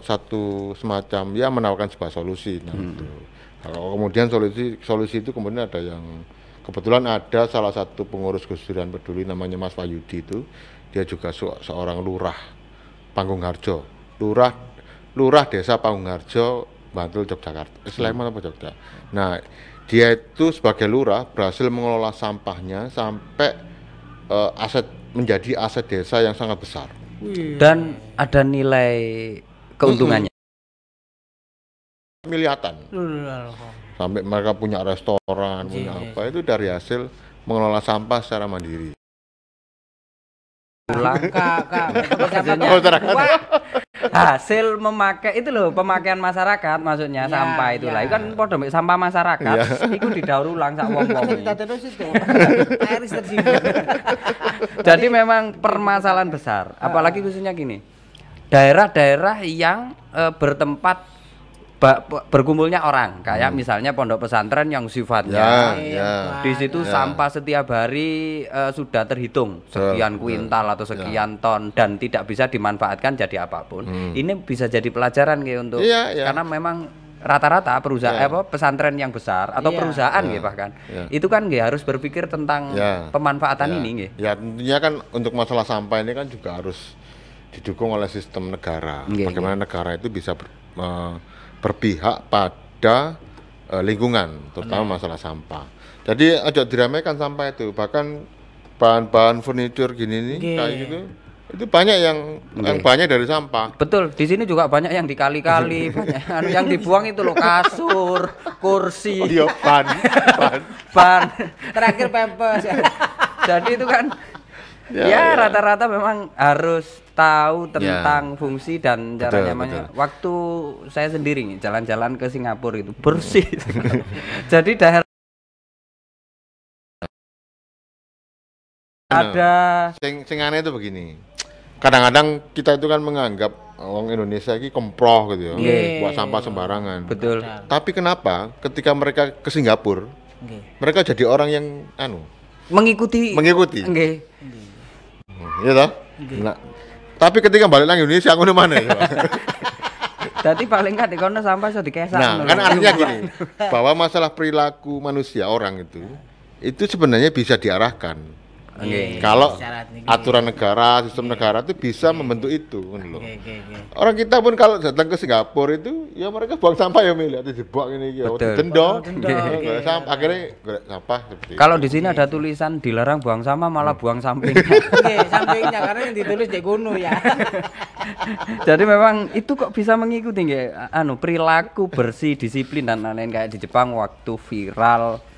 Satu semacam ya menawarkan sebuah solusi. Nah, itu Kalau kemudian solusi itu kemudian ada yang kebetulan ada salah satu pengurus Gus Durian Peduli namanya Mas Wahyudi itu, dia juga seorang lurah Panggung-Harjo, lurah desa Panggung-Harjo, Bantul, Yogyakarta, Sleman apa Jogja. Nah, dia itu sebagai lurah berhasil mengelola sampahnya sampai menjadi aset desa yang sangat besar. Dan ada nilai keuntungannya. Miliatan. Sampai mereka punya restoran, punya apa, itu dari hasil mengelola sampah secara mandiri. Pulang hasil memakai itu loh, pemakaian masyarakat maksudnya sampah itulah. Itu kan podo mbek sampah masyarakat, itu didaur ulang sak wong-wong. Jadi memang permasalahan besar, apalagi khususnya gini. Daerah-daerah yang bertempat berkumpulnya orang, kayak misalnya pondok pesantren yang sifatnya di situ sampah setiap hari sudah terhitung sekian kuintal atau sekian ton dan tidak bisa dimanfaatkan jadi apapun. Ini bisa jadi pelajaran untuk karena memang rata-rata perusahaan pesantren yang besar atau perusahaan bahkan itu kan harus berpikir tentang pemanfaatan ini. Ya tentunya kan untuk masalah sampah ini kan juga harus didukung oleh sistem negara. Bagaimana negara itu bisa berpihak pada lingkungan, terutama masalah sampah. Jadi aja diramaikan sampah itu, bahkan bahan-bahan furnitur gini nih kayak gitu, itu banyak yang banyak dari sampah. Betul, di sini juga banyak yang dikali-kali, banyak yang dibuang itu loh, kasur, kursi, ban, terakhir pempes. Jadi itu kan rata-rata memang harus tahu tentang fungsi dan cara nyamannya. Waktu saya sendiri nih jalan-jalan ke Singapura itu bersih. Jadi daerah ada sing aneh itu begini. Kadang-kadang kita itu kan menganggap orang Indonesia ini kemproh gitu ya, buat sampah sembarangan. Betul. Tapi kenapa ketika mereka ke Singapura, mereka jadi orang yang mengikuti. Iya toh? Nah, tapi ketika balik lagi Indonesia aku mana ya? Jadi paling nggak di kono sampah sudah dikesak. Nah, kan artinya gini, bahwa masalah perilaku manusia orang itu sebenarnya bisa diarahkan. Kalau aturan negara, sistem negara itu bisa membentuk itu, loh. Orang kita pun kalau datang ke Singapura itu, ya mereka buang sampah ya milih, dibuang ini, denda, akhirnya sampah. Kalau di sini ada tulisan dilarang buang sampah, malah buang sampingnya. Sampingnya karena yang ditulis di gunung ya. Jadi memang itu kok bisa mengikuti perilaku bersih, disiplin dan lain-lain kayak di Jepang waktu viral.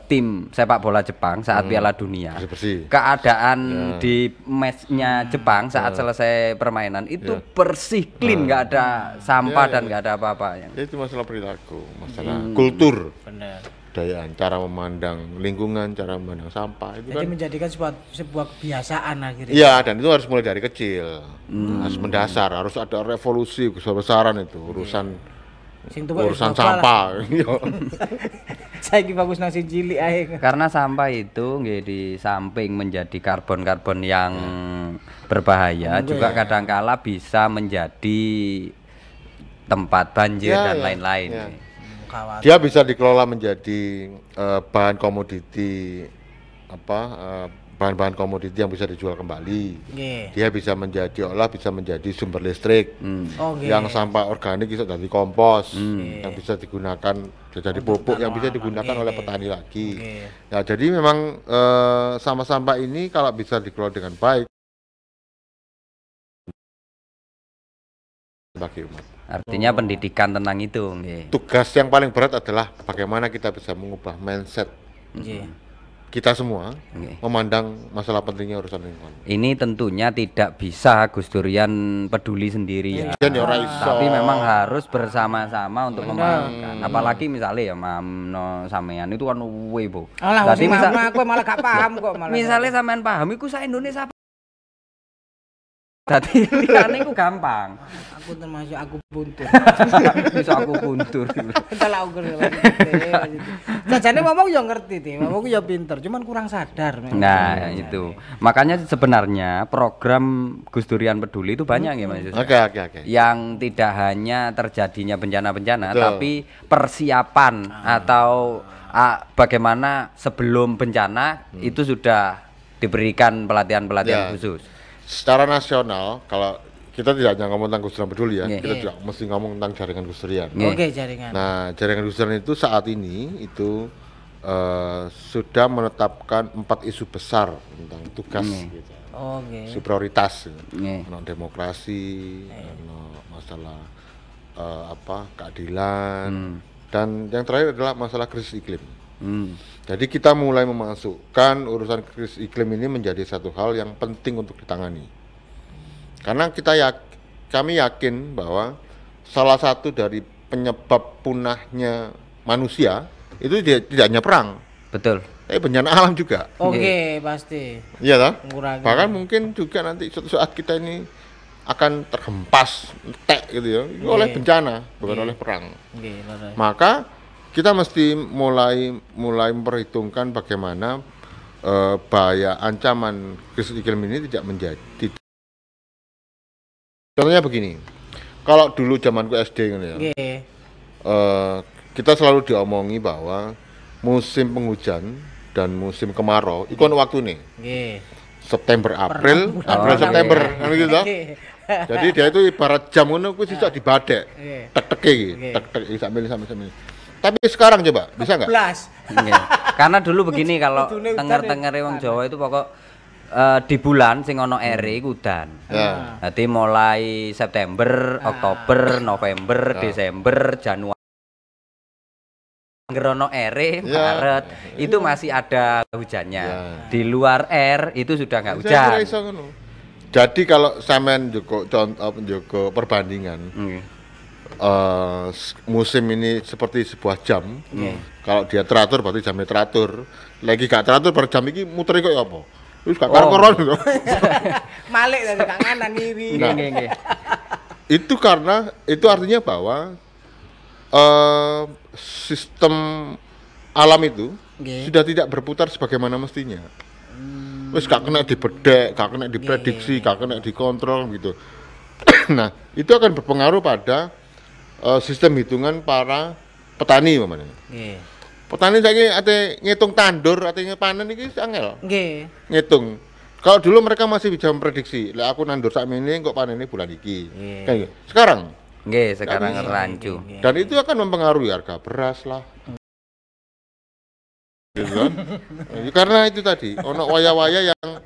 Tim sepak bola Jepang saat Piala Dunia, keadaan di matchnya Jepang saat selesai permainan itu bersih, clean, nggak ada sampah dan nggak ada apa-apa. Itu masalah perilaku, masalah kultur, budayaan, cara memandang lingkungan, cara memandang sampah. Itu jadi kan menjadikan sebuah kebiasaan akhirnya. Iya, dan itu harus mulai dari kecil, harus mendasar, harus ada revolusi besar-besaran itu urusan sampah. Saya bagus nang cilik ae. Karena sampah itu di samping menjadi karbon-karbon yang berbahaya, juga kadangkala bisa menjadi tempat banjir dan lain-lain. Dia bisa dikelola menjadi bahan komoditi bahan-bahan komoditi yang bisa dijual kembali. Dia bisa menjadi sumber listrik. Yang sampah organik bisa jadi kompos, yang bisa digunakan jadi pupuk yang bisa digunakan oleh petani lagi. Ya, jadi memang sampah sampah ini kalau bisa dikelola dengan baik bagi umat. Artinya pendidikan tentang itu. Tugas yang paling berat adalah bagaimana kita bisa mengubah mindset kita semua memandang masalah pentingnya urusan lingkungan. Ini tentunya tidak bisa Gus Durian Peduli sendiri ya. Tapi memang harus bersama-sama untuk memahamkan. Apalagi misalnya ya Mamno sampean itu kan Bu. Tadi aku malah gak paham kok malah. Misalnya sampean paham iku sak Indonesia Dadi liyane iku gampang. Aku termasuk aku buntur. Bisa aku kuntur. Entar lah ukur. Sajane ngomong ya ngerti ti, ngomong ya pinter, cuman kurang sadar. Nah, itu. Makanya sebenarnya program Gus Durian Peduli itu banyak ya Mas. Oke. Yang tidak hanya terjadinya bencana-bencana tapi persiapan atau bagaimana sebelum bencana itu sudah diberikan pelatihan-pelatihan khusus. Secara nasional, kalau kita tidak hanya ngomong tentang Gus Durian Peduli ya, Yeah. kita juga mesti ngomong tentang jaringan Gus Durian. Oke, jaringan. Nah, jaringan Gus Durian itu saat ini itu sudah menetapkan 4 isu besar tentang tugas gitu. Oke. Isu prioritas gitu. Yeah. Ono demokrasi, ono masalah keadilan, dan yang terakhir adalah masalah krisis iklim. Jadi kita mulai memasukkan urusan krisis iklim ini menjadi satu hal yang penting untuk ditangani. Karena kami yakin bahwa salah satu dari penyebab punahnya manusia itu tidak hanya perang, Betul. tapi bencana alam juga. Oke, pasti. Iya toh? Mengurangi. Bahkan mungkin juga nanti suatu saat kita ini akan terhempas, entek gitu ya, itu oleh bencana, bukan oleh perang. Oke, leres. Maka kita mesti mulai memperhitungkan bagaimana bahaya ancaman krisis iklim ini tidak menjadi. Contohnya begini, kalau dulu zamanku SD gitu ya, Oke. kita selalu diomongi bahwa musim penghujan dan musim kemarau itu kan waktu nih, Oke. September April, September, kan gitu toh. Jadi dia itu ibarat jam ngono kuwi sisa dibadek. Tek-tek iki, tek-tek sambil. Tapi sekarang coba, bisa enggak? Blas. Nggih. Karena dulu begini kalau tenger-tengere wong Jawa itu pokok di bulan sing ana ere iku udan. Ya. Dadi mulai September, Oktober, November, Desember, Januari. Ngerono ere, Maret, itu masih ada hujannya. Di luar itu sudah nggak hujan. Jadi kalau sampean Joko perbandingan, musim ini seperti sebuah jam. Kalau dia teratur berarti jamnya teratur. Lagi gak teratur per jam ini muter kok apa? Wis gak karo-karon. Malik dari kanan kiri. Nggih. Itu karena itu artinya bahwa sistem alam itu sudah tidak berputar sebagaimana mestinya. Wis gak kena dibedek, gak kena diprediksi, gak kena dikontrol gitu. Nah, itu akan berpengaruh pada sistem hitungan para petani umpamanya. Petani saiki ate ngitung tandur, ate panen iki angel. Nggih. Ngitung. Kalau dulu mereka masih bisa memprediksi, lah aku nandur sakmene kok panennya bulan iki. Kayak gitu. Sekarang Nggih, sekarang rancu. dan itu akan mempengaruhi harga beras lah. Gitu kan? Karena itu tadi, ono waya-waya yang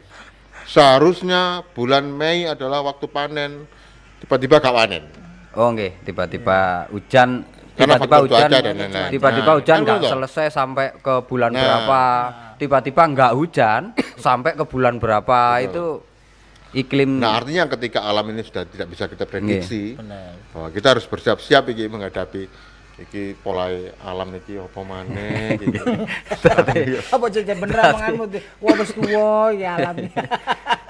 seharusnya bulan Mei adalah waktu panen, tiba-tiba gak panen. Oh nggih, tiba-tiba hujan, Karena tiba-tiba faktor hujan, cuaca dan lain-lain. tiba-tiba Nah, hujan kan nggak betul. selesai sampai ke bulan berapa, tiba-tiba nggak hujan sampai ke bulan berapa itu iklim. Nah, artinya ketika alam ini sudah tidak bisa kita prediksi, bahwa kita harus bersiap-siap iki menghadapi iki pola alam iki apa maneh gitu. Apa jajan beneran manganmu tuh? Wah, wis tuwa ya alamnya.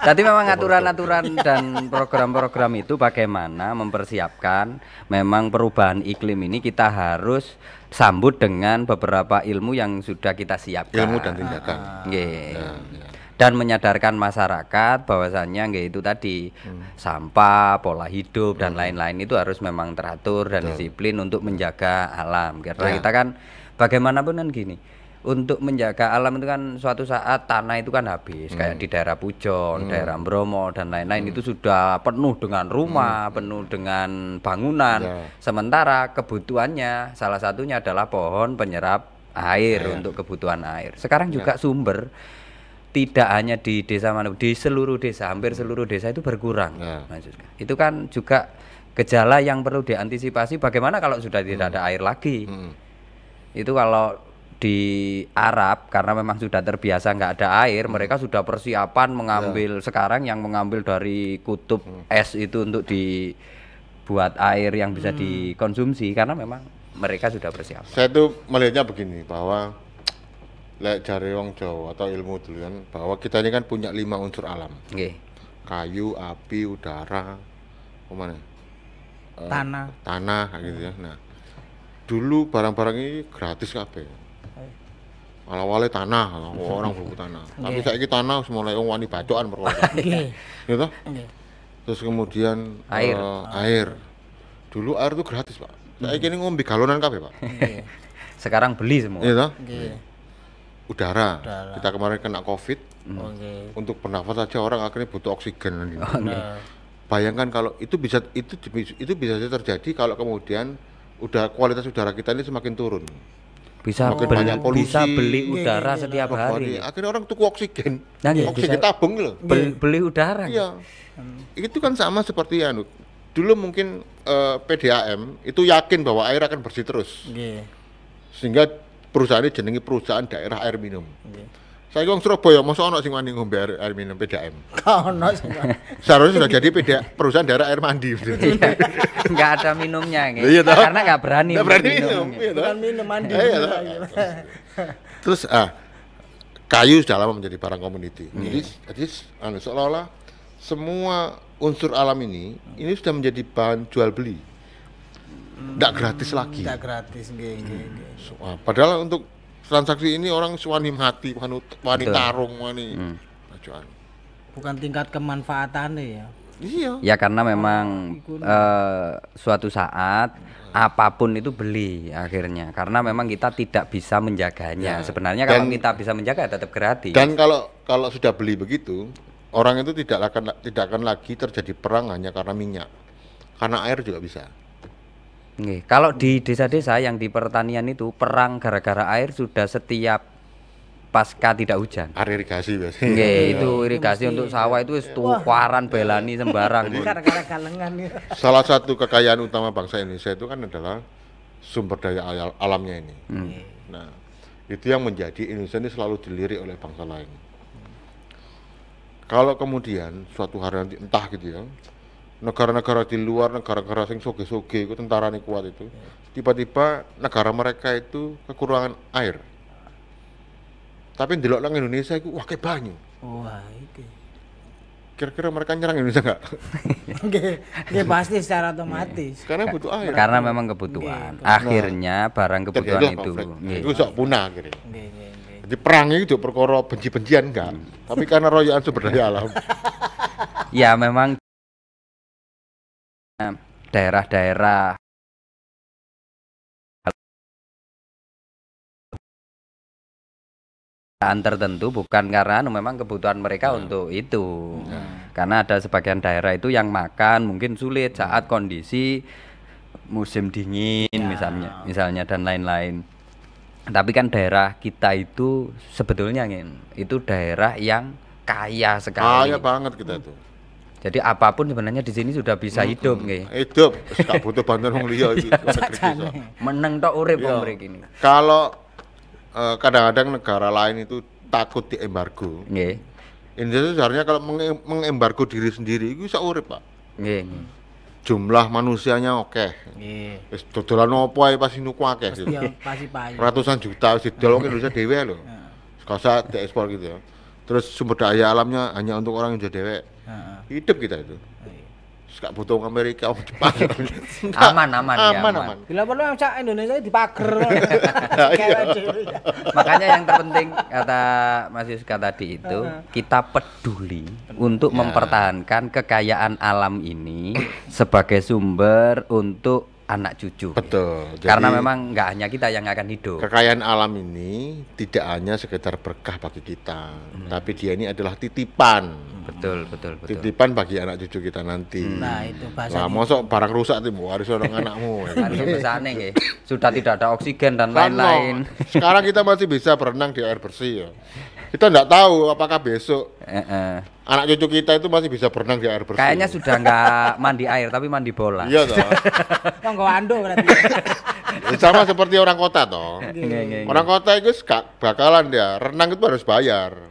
Jadi memang aturan-aturan dan program-program itu bagaimana mempersiapkan memang perubahan iklim ini kita harus sambut dengan beberapa ilmu yang sudah kita siapkan. Ilmu dan tindakan. Nggih. Dan menyadarkan masyarakat bahwasannya nggih itu tadi sampah, pola hidup dan lain-lain itu harus memang teratur dan disiplin untuk menjaga alam. Karena kita kan bagaimanapun kan gini, untuk menjaga alam itu kan suatu saat tanah itu kan habis kayak di daerah Pujon, daerah Bromo dan lain-lain itu sudah penuh dengan rumah, penuh dengan bangunan. Sementara kebutuhannya salah satunya adalah pohon penyerap air untuk kebutuhan air. Sekarang juga sumber tidak hanya di desa mana, di seluruh desa, hampir seluruh desa itu berkurang. Itu kan juga gejala yang perlu diantisipasi. Bagaimana kalau sudah tidak ada air lagi? Itu kalau di Arab karena memang sudah terbiasa nggak ada air, mereka sudah persiapan mengambil sekarang yang mengambil dari kutub es itu untuk dibuat air yang bisa dikonsumsi karena memang mereka sudah persiapan. Saya tuh melihatnya begini bahwa lek jare wong Jawa atau ilmu dulu kan bahwa kita ini kan punya 5 unsur alam. Nggih. kayu, api, udara, apa mana? Tanah kayak gitu ya. Nah, dulu barang-barang ini gratis kabeh. Awalnya tanah, orang berburu tanah. Tapi saiki tanah wis mulai wani bacokan perkara. Gitu. Terus kemudian air. Dulu air itu gratis, Pak. Saiki ini ngombe galonan kabeh, Pak. Sekarang beli semua. Iya toh? Udara. Kita kemarin kena Covid. Untuk bernafas saja orang akhirnya butuh oksigen. Bayangkan kalau itu bisa saja terjadi kalau kemudian kualitas udara kita ini semakin turun. Bisa beli udara setiap hari. Akhirnya orang tuku oksigen. Oksigen bisa tabung loh. Beli udara. Iya. Itu kan sama seperti dulu mungkin PDAM itu yakin bahwa air akan bersih terus. Sehingga perusahaan ini jenengi perusahaan daerah air minum. Saya wong Surabaya mosok ono sing wani ngombe air minum PDAM. Ono sing. Seharusnya sudah jadi perusahaan daerah air mandi. Enggak ada minumnya gitu. Iya, Karena enggak berani minum. Bukan minum mandi. Terus kayu sudah lama menjadi barang komoditi. Jadi seolah-olah semua unsur alam ini sudah menjadi bahan jual beli. Enggak gratis lagi. Enggak gratis, nggih. Padahal untuk transaksi ini orang wani mati, wani tarung, wani bacokan. Bukan tingkat kemanfaatannya ya. Iya. Ya karena memang suatu saat apapun itu beli akhirnya. Karena memang kita tidak bisa menjaganya. Sebenarnya kalau kita bisa menjaga tetap gratis. Dan kalau sudah beli begitu, orang itu tidak akan lagi terjadi perang hanya karena minyak. Karena air juga bisa. Nggih, kalau di desa-desa yang di pertanian itu perang gara-gara air sudah setiap pasca tidak hujan. Air irigasi biasanya. Nggih, itu irigasi untuk sawah itu tukaran belani sembarang. Gara-gara kalengan ya. Salah satu kekayaan utama bangsa Indonesia itu kan adalah sumber daya alamnya ini. Nah, itu yang menjadi Indonesia ini selalu dilirik oleh bangsa lain. Kalau kemudian suatu hari nanti entah gitu ya, negara-negara di luar, negara-negara sing soge-soge itu tentaranya kuat itu, tiba-tiba negara mereka itu kekurangan air. Tapi ndelok nang Indonesia itu wah kayak banyu. Wah, iki. Kira-kira mereka nyerang Indonesia enggak? Nggih pasti secara otomatis. Karena butuh air. Karena memang kebutuhan. Akhirnya barang kebutuhan itu. Itu sok punah gitu. Jadi perang itu perkara benci-bencian enggak, tapi karena royokan sumber daya alam. Ya memang daerah-daerah tertentu bukan karena memang kebutuhan mereka untuk itu. Karena ada sebagian daerah itu yang makan mungkin sulit saat kondisi musim dingin misalnya dan lain-lain. Tapi kan daerah kita itu sebetulnya itu daerah yang kaya sekali. Kaya banget kita itu. Jadi apapun sebenarnya di sini sudah bisa hidup nggih. Hidup, gak butuh bantuan wong liya iki. Meneng tok urip wong mriki ini. Kalau kadang-kadang negara lain itu takut diembargo. Nggih. Indonesia seharusnya kalau mengembargo diri sendiri itu bisa urip, Pak. Nggih. Jumlah manusianya oke. Nggih. Wis dodolan opo ae pasti nuku akeh gitu. Ya pasti payu. Ratusan juta wis didol Indonesia dhewe lho. Gak usah diekspor gitu ya. Terus sumber daya alamnya hanya untuk orang Indonesia dhewe. Hidup kita itu. Gak butuh Amerika, Jepang. aman. Bila perlu yang Indonesia dipager. Makanya yang terpenting kata Mas Yuska tadi itu kita peduli untuk mempertahankan kekayaan alam ini sebagai sumber untuk anak cucu. Betul. Karena memang nggak hanya kita yang akan hidup. Kekayaan alam ini tidak hanya sekedar berkah bagi kita, tapi dia ini adalah titipan. Betul. Titipan bagi anak cucu kita nanti. Nah, itu bahasa. Lah, mosok barang rusak itu waris orang anakmu. Harus besane nggih. Sudah tidak ada oksigen dan lain-lain. Sekarang kita masih bisa berenang di air bersih ya. Kita enggak tahu apakah besok anak cucu kita itu masih bisa berenang di air bersih. Kayaknya sudah enggak mandi air tapi mandi bola. Iya toh. Yang nggo ando berarti. Sama seperti orang kota toh. Orang kota itu bakalan dia renang itu harus bayar.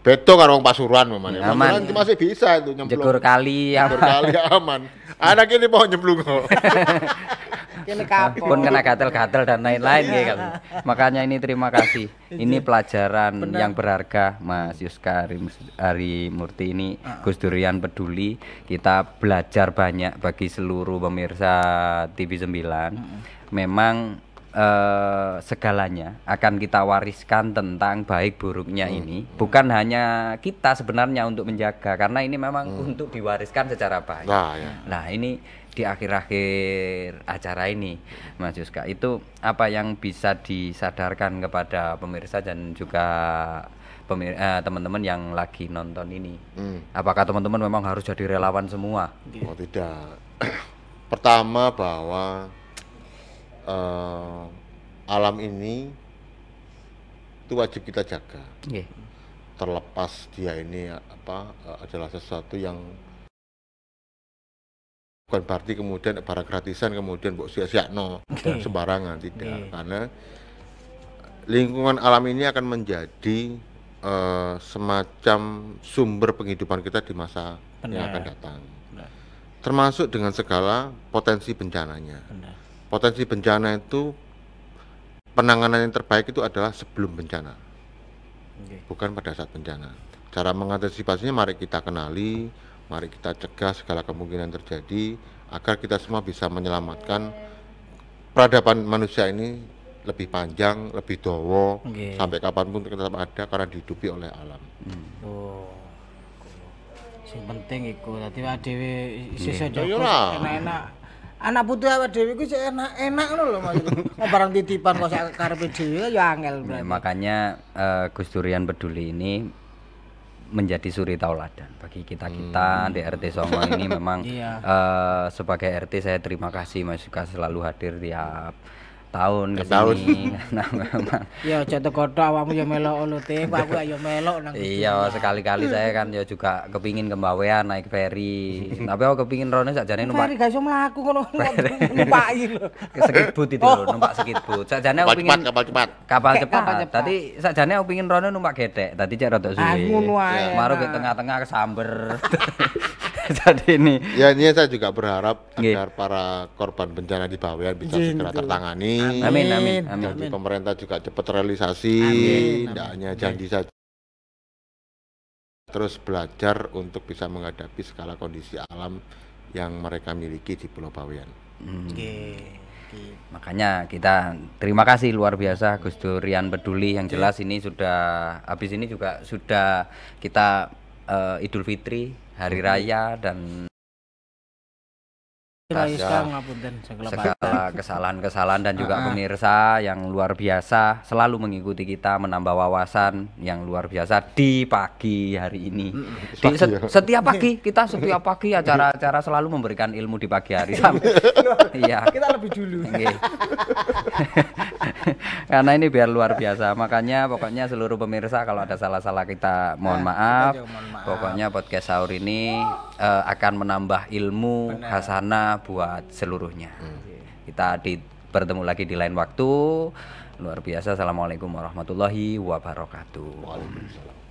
Beto karo wong Pasuruan memangnya. Pasuruan masih bisa itu nyemplung. Jegur kali aman. Anak ini mau nyemplung kok. Kene kapok. Pun kena gatel-gatel dan lain-lain ya kan. Makanya ini terima kasih. Ini pelajaran yang berharga Mas Yuska Harimurti ini Gus Durian peduli. Kita belajar banyak bagi seluruh pemirsa TV 9. Memang segalanya akan kita wariskan tentang baik buruknya ini, bukan hanya kita sebenarnya untuk menjaga, karena ini memang untuk diwariskan secara baik. Nah ini di akhir-akhir acara ini Mas Yuska, itu apa yang bisa disadarkan kepada pemirsa dan juga teman-teman yang lagi nonton ini? Apakah teman-teman memang harus jadi relawan semua? Oh tidak. Pertama bahwa alam ini itu wajib kita jaga. Terlepas dia ini adalah sesuatu yang bukan berarti kemudian barang gratisan kemudian mbok sia-siakno sembarangan, tidak. Karena lingkungan alam ini akan menjadi semacam sumber penghidupan kita di masa yang akan datang. Termasuk dengan segala potensi bencananya. Potensi bencana itu, penanganan yang terbaik itu adalah sebelum bencana, bukan pada saat bencana. Cara mengantisipasinya mari kita kenali, mari kita cegah segala kemungkinan terjadi agar kita semua bisa menyelamatkan peradaban manusia ini lebih panjang, lebih dawa, sampai kapanpun tetap ada karena dihidupi oleh alam. Sing penting iku dadi dhewe iso jaga enak-enak. Anak putu awake dhewe iku sik enak-enak ngono lho Mas. Barang titipan kok sak karepe dhewe ya angel berarti. Makanya Gus Durian peduli ini menjadi suri tauladan bagi kita-kita di RT Songo ini. Memang sebagai RT saya terima kasih Mas Yuka selalu hadir tiap tahun ke sini. Nah, memang ya aja teko tok awakmu ya melok olute, aku ya melok nang. Iya, sekali-kali saya kan ya juga kepingin ke Mbawean naik ferry. Tapi aku kepingin rono sakjane numpak. Ferry gak iso mlaku ngono. Numpaki lho. Sekitboot itu lho, numpak sekitboot. Sakjane aku pingin kapal cepat. Tadi sakjane aku pingin rono numpak gedek. Tadi cek rodok suwe. Ngono ae. Maro ke tengah-tengah kesamber. Jadi ini saya juga berharap agar para korban bencana di Bawean bisa segera tertangani. Amin. Jadi pemerintah juga cepat realisasi, tidak hanya janji saja. Terus belajar untuk bisa menghadapi segala kondisi alam yang mereka miliki di Pulau Bawean. Makanya kita terima kasih luar biasa Gus Durian peduli. Yang jelas ini sudah habis ini juga sudah kita Idul Fitri, Hari Raya, dan segala kesalahan-kesalahan dan juga pemirsa yang luar biasa selalu mengikuti kita, menambah wawasan yang luar biasa di pagi hari ini. Setiap pagi kita acara-acara selalu memberikan ilmu di pagi hari. Iya. Kita lebih dulu. Karena ini biar luar biasa. Makanya pokoknya seluruh pemirsa kalau ada salah-salah kita mohon maaf. Pokoknya podcast sahur ini akan menambah ilmu hasanah buat seluruhnya. Kita bertemu lagi di lain waktu. Luar biasa. Assalamualaikum warahmatullahi wabarakatuh. Waalaikumsalam.